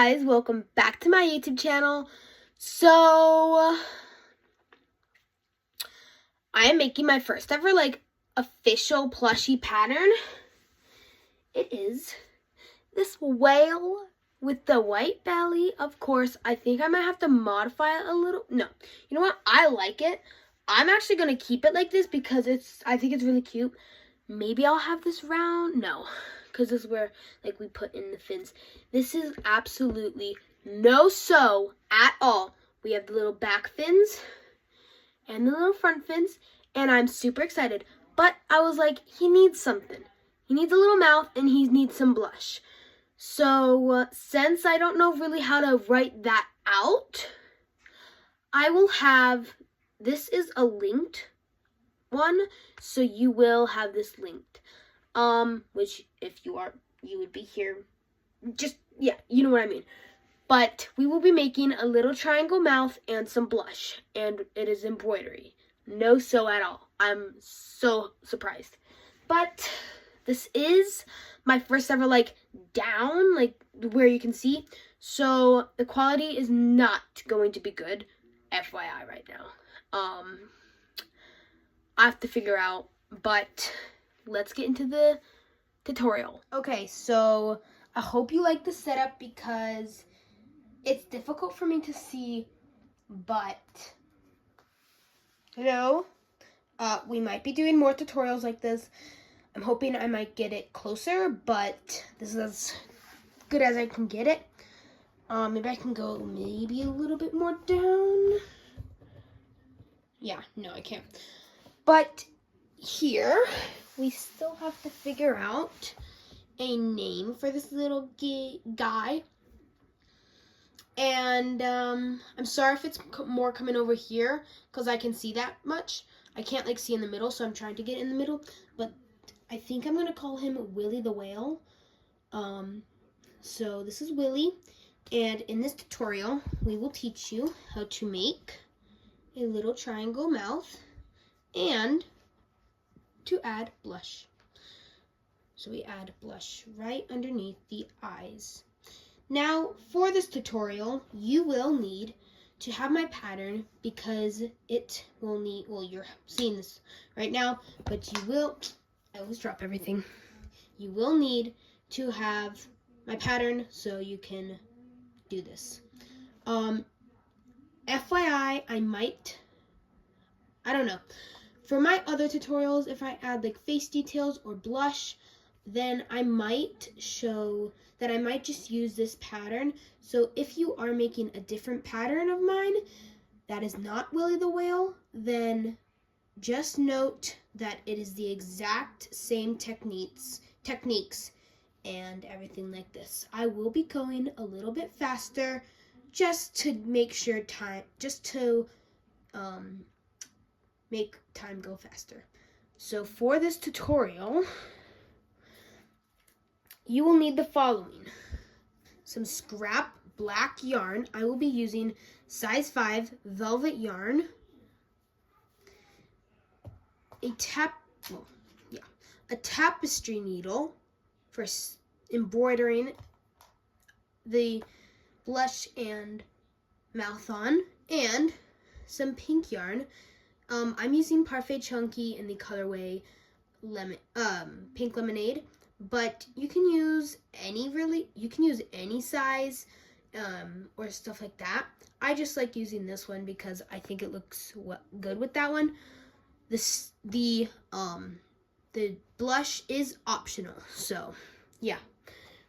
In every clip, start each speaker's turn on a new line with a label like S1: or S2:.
S1: guys, welcome back to my YouTube channel. So I am making my first ever official plushie pattern. It is this whale with the white belly. Of course, I think I might have to modify it a little. No, you know what? I like it. I'm actually gonna keep it like this because I think it's really cute. Maybe I'll have this round. No, because this is where we put in the fins. This is absolutely no sew at all. We have the little back fins and the little front fins, and I'm super excited. But I was like, he needs something. He needs a little mouth and he needs some blush. So since I don't know really how to write that out, I will have, this is a linked one, so you will have this linked. Which if you would be here. Just, yeah, you know what I mean. But we will be making a little triangle mouth and some blush, and it is embroidery. No sew at all. I'm so surprised. But this is my first ever down, where you can see. So the quality is not going to be good, FYI right now. I have to figure out, but let's get into the tutorial. Okay, so I hope you like the setup because it's difficult for me to see, but hello. We might be doing more tutorials like this. I'm hoping I might get it closer, but this is as good as I can get it. Maybe I can go maybe a little bit more down. Yeah, no, I can't. But here, we still have to figure out a name for this little guy. And I'm sorry if it's more coming over here, because I can see that much. I can't see in the middle, so I'm trying to get in the middle. But I think I'm going to call him Willie the whale. So this is Willie. And in this tutorial, we will teach you how to make a little triangle mouth and to add blush. So we add blush right underneath the eyes. Now, for this tutorial, you will need to have my pattern because it will need, well, you're seeing this right now, but you will, I always drop everything. You will need to have my pattern so you can do this. FYI, I don't know. For my other tutorials, if I add face details or blush, then I might show that I might just use this pattern. So if you are making a different pattern of mine that is not Willie the whale, then just note that it is the exact same techniques and everything like this. I will be going a little bit faster just to make sure make time go faster. So for this tutorial, you will need the following. Some scrap black yarn. I will be using size 5 velvet yarn. A tapestry needle for embroidering the blush and mouth on, and some pink yarn. I'm using Parfait Chunky in the colorway Pink Lemonade, but you can use any size or stuff like that. I just like using this one because I think it looks good with that one. The blush is optional, so yeah.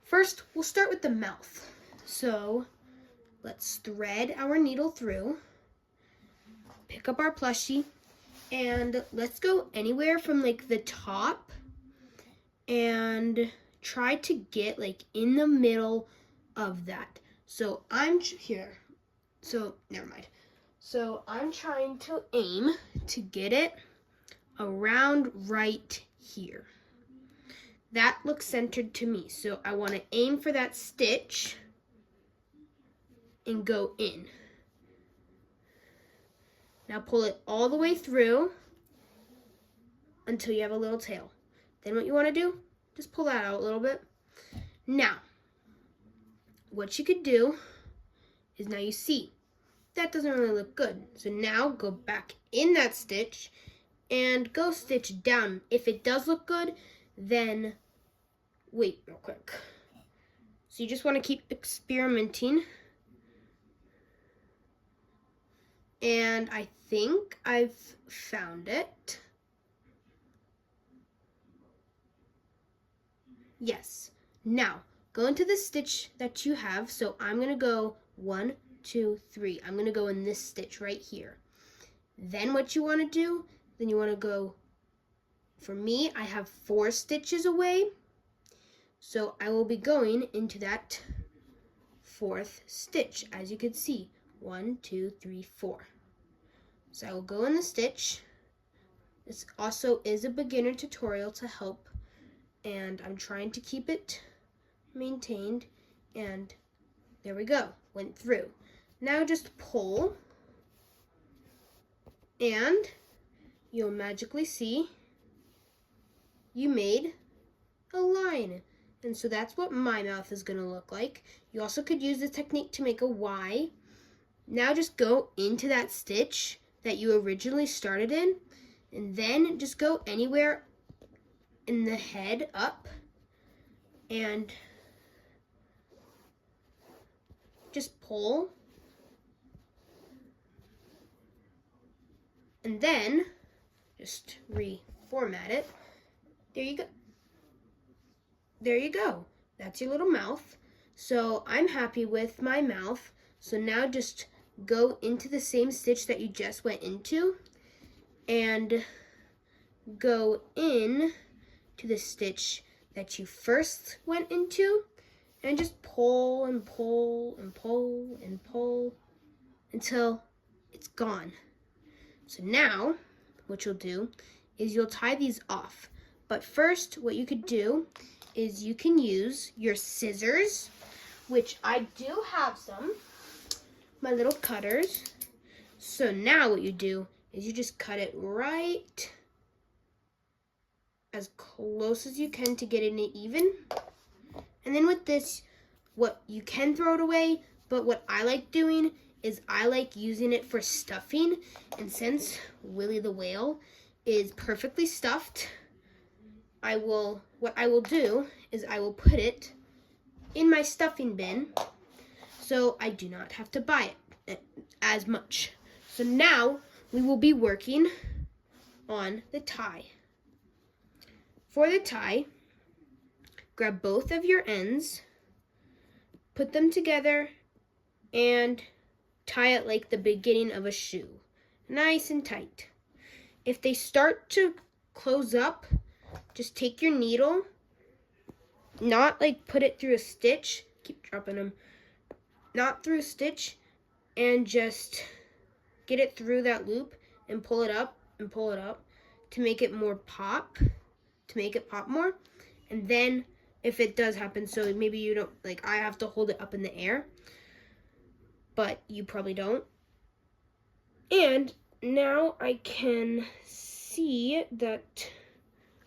S1: First, we'll start with the mouth. So let's thread our needle through, pick up our plushie, and let's go anywhere from the top and try to get in the middle of that. So I'm here. So never mind. So I'm trying to aim to get it around right here. That looks centered to me. So I want to aim for that stitch and go in. Now pull it all the way through until you have a little tail. Then what you want to do, just pull that out a little bit. Now, what you could do is, now you see, that doesn't really look good. So now go back in that stitch and go stitch down. If it does look good, then wait real quick. So you just want to keep experimenting. And I think I've found it. Yes. Now, go into the stitch that you have. So I'm going to go 1, 2, 3. I'm going to go in this stitch right here. Then what you want to do, then you want to go, for me, I have 4 stitches away. So I will be going into that 4th stitch, as you can see. 1, 2, 3, 4. So I will go in the stitch. This also is a beginner tutorial to help, and I'm trying to keep it maintained, and there we go, went through. Now just pull, and you'll magically see you made a line. And so that's what my mouth is going to look like. You also could use this technique to make a Y. Now just go into that stitch that you originally started in, and then just go anywhere in the head up, and just pull, and then just reformat it. There you go. There you go. That's your little mouth. So I'm happy with my mouth. So now just go into the same stitch that you just went into and go in to the stitch that you first went into, and just pull and pull and pull and pull until it's gone. So now what you'll do is you'll tie these off. But first, what you could do is you can use your scissors, which I do have some, my little cutters. So now what you do is you just cut it right as close as you can to get it even. And then with this, what you can throw it away, but what I like doing is I like using it for stuffing. And since Willie the whale is perfectly stuffed, what I will do is I will put it in my stuffing bin, so I do not have to buy it as much. So now we will be working on the tie. For the tie, grab both of your ends, put them together, and tie it like the beginning of a shoe, nice and tight. If they start to close up, just take your needle, not like put it through a stitch, keep dropping them, not through a stitch, and just get it through that loop and pull it up to make it more pop, to make it pop more. And then if it does happen, so maybe you don't, like I have to hold it up in the air, but you probably don't. And now I can see that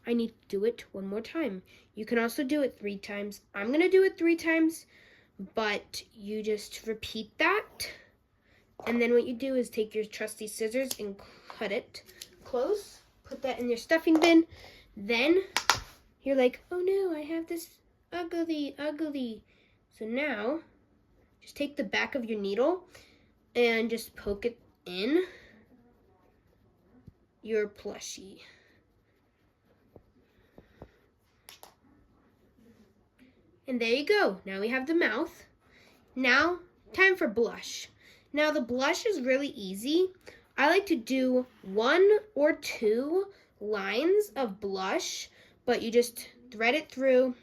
S1: I need to do it one more time. You can also do it 3 times. I'm going to do it 3 times, but you just repeat that. And then what you do is take your trusty scissors and cut it close. Put that in your stuffing bin. Then you're like, oh no, I have this ugly. So now just take the back of your needle and just poke it in your plushie. And there you go. Now we have the mouth. Now, time for blush. Now the blush is really easy. I like to do 1 or 2 lines of blush, but you just thread it through.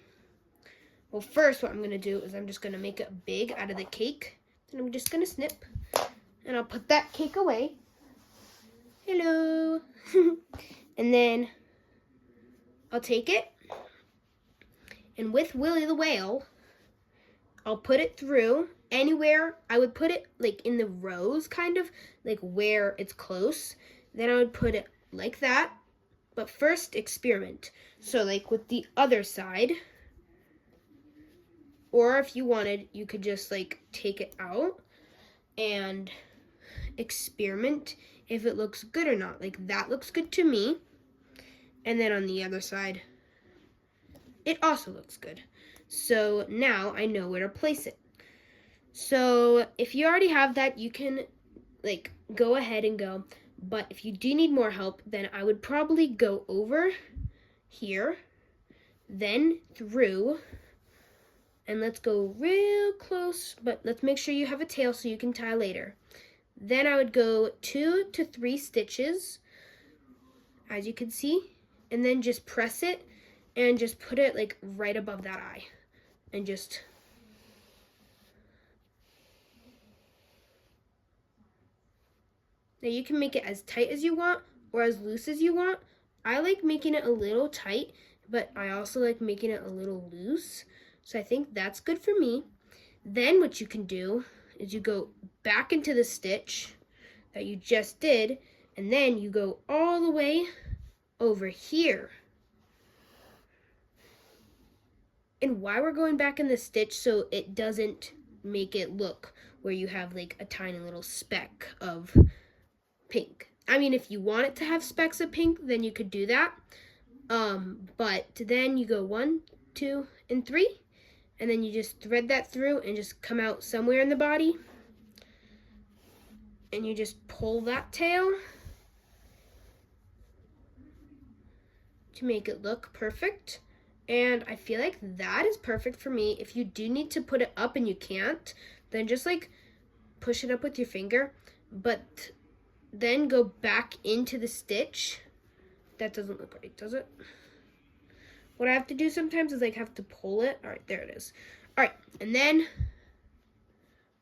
S1: Well, first what I'm going to do is I'm just going to make it big out of the cake. And I'm just going to snip. And I'll put that cake away. Hello. And then I'll take it. And with Willie the whale, I'll put it through anywhere. I would put it like in the rows, kind of like where it's close. Then I would put it like that. But first, experiment. So like with the other side, Or if you wanted, you could just like take it out and experiment if it looks good or not. Like that looks good to me. And then on the other side, it also looks good. So now I know where to place it. So if you already have that, you can like go ahead and go. But if you do need more help, then I would probably go over here, then through, and let's go real close, but let's make sure you have a tail so you can tie later. Then I would go 2 to 3 stitches, as you can see, and then just press it and just put it like right above that eye and just now you can make it as tight as you want or as loose as you want. I like making it a little tight, but I also like making it a little loose. So I think that's good for me. Then what you can do is you go back into the stitch that you just did, and then you go all the way over here. And why we're going back in the stitch, so it doesn't make it look where you have like a tiny little speck of pink. I mean, if you want it to have specks of pink, then you could do that. But then you go 1, 2, and 3, and then you just thread that through and just come out somewhere in the body. And you just pull that tail to make it look perfect. And I feel like that is perfect for me. If you do need to put it up and you can't, then just like push it up with your finger, but then go back into the stitch. That doesn't look right, does it? What I have to do sometimes is like have to pull it. All right, there it is. All right, and then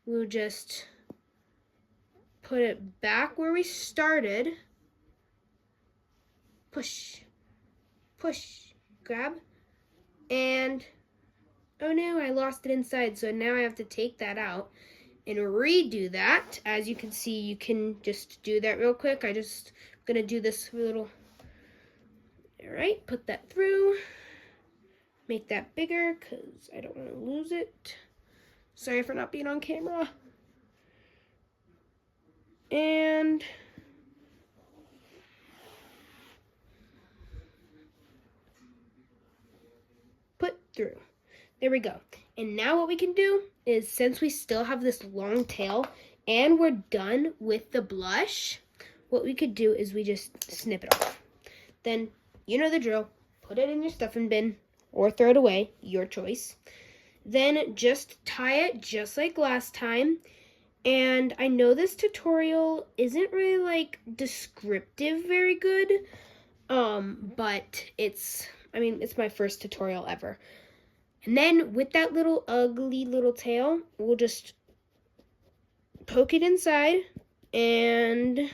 S1: we'll just put it back where we started. Push, push, grab. And, oh no, I lost it inside, so now I have to take that out and redo that. As you can see, you can just do that real quick. I just gonna do this little, all right, put that through, make that bigger because I don't want to lose it. Sorry for not being on camera. And put through. There we go. And now what we can do is, since we still have this long tail and we're done with the blush, what we could do is we just snip it off. Then, you know the drill. Put it in your stuffing bin or throw it away, your choice. Then just tie it just like last time. And I know this tutorial isn't really like descriptive very good, but it's my first tutorial ever. And then with that little ugly little tail, we'll just poke it inside and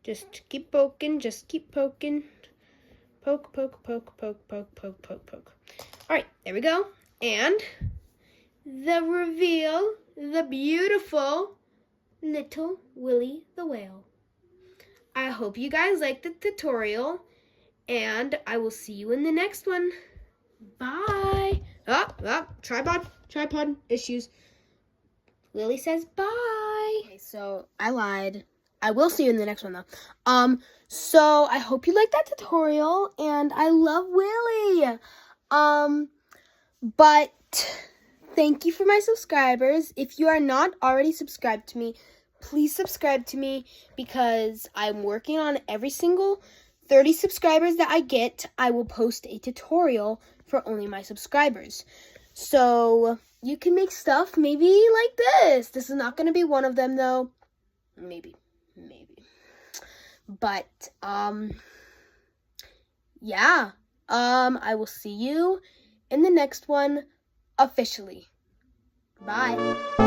S1: just keep poking, just keep poking. Poke, poke, poke, poke, poke, poke, poke, poke. All right, there we go. And the reveal, the beautiful little Willie the whale. I hope you guys liked the tutorial, and I will see you in the next one. Bye. Tripod issues. Lily says bye. Okay, so I lied. I will see you in the next one though. So I hope you liked that tutorial, and I love Willie. But thank you for my subscribers. If you are not already subscribed to me, please subscribe to me, because I'm working on every single 30 subscribers that I get. I will post a tutorial for only my subscribers. So you can make stuff maybe like this. This is not going to be one of them though. Maybe. But, yeah. I will see you in the next one officially. Bye.